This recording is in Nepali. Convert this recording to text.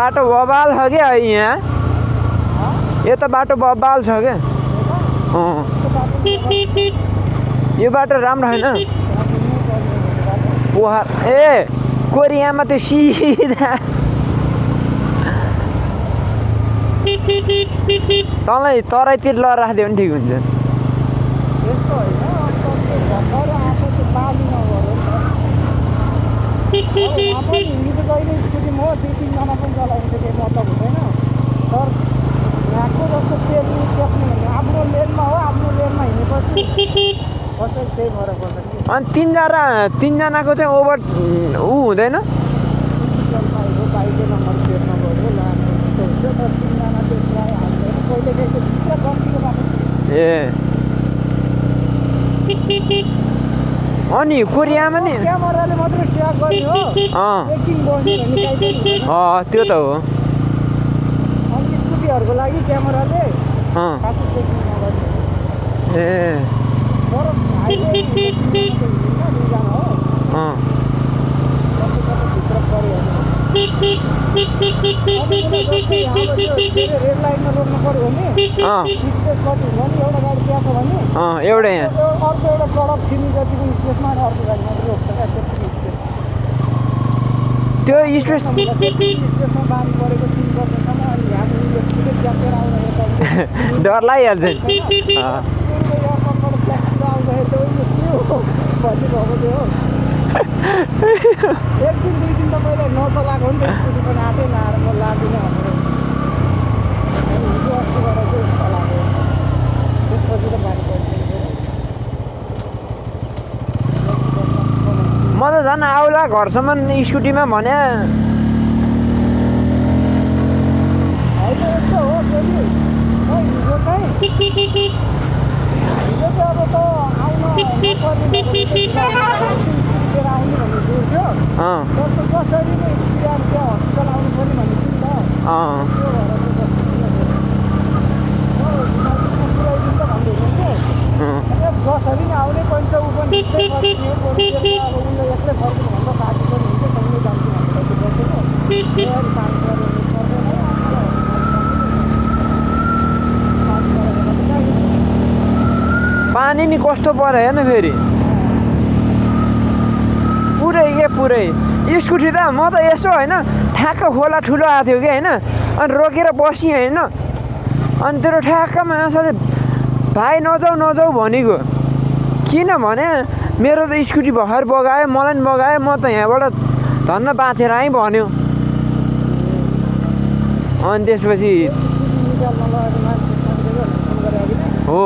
बाटो बबाल छ क्या यहाँ यता बाटो बबाल छ क्या यो बाटो राम्रो होइन पोखर ए कोरियामा त्यो सिधा तँलाई तराईतिर लगेर राखिदियो भने ठिक हुन्छ अनि तिनजनाको चाहिँ ओभर ऊ हुँदैन ए अनि कोरियामा नि त्यो त हो ए एउटै यहाँ त्यो स्पेस डर लागिहाल्छ एक दिन दुई दिन त मैले नचलाएको नि त स्कुटी पनि आफै लाएर म लादिनँ भनेर हिजो अस्ति गरेर चाहिँ चलाएको त्यसपछि त बानी म त झन् आउला घरसम्म स्कुटीमा भने होइन यस्तो हो फेरि हिजो चाहिँ अब त आउन नपर्ने आउने भन्ने दूर थियो जस्तो कसरी नै बिहान त्यहाँ हस्पिटल आउनु पर्ने भन्ने थियो नि त जसरी नै आउनै पर्छ ऊ पनि उसलाई एक्लै फर्किनु भन्दा साथी पनि हुन्छ सँगै जान्छु पानी नि कस्तो पऱ्यो हेर्नु फेरि पुरै स्कुटी त म त यसो होइन ठ्याक्क खोला ठुलो आएको थियो कि होइन अनि रोकेर बसेँ होइन अनि तेरो ठ्याक्कमा यसरी भाइ नजाऊ भनेको किनभने मेरो त स्कुटी भर्खर बगायो मलाई पनि बगायो म त यहाँबाट धन्न बाँचेर आएँ भन्यो अनि त्यसपछि हो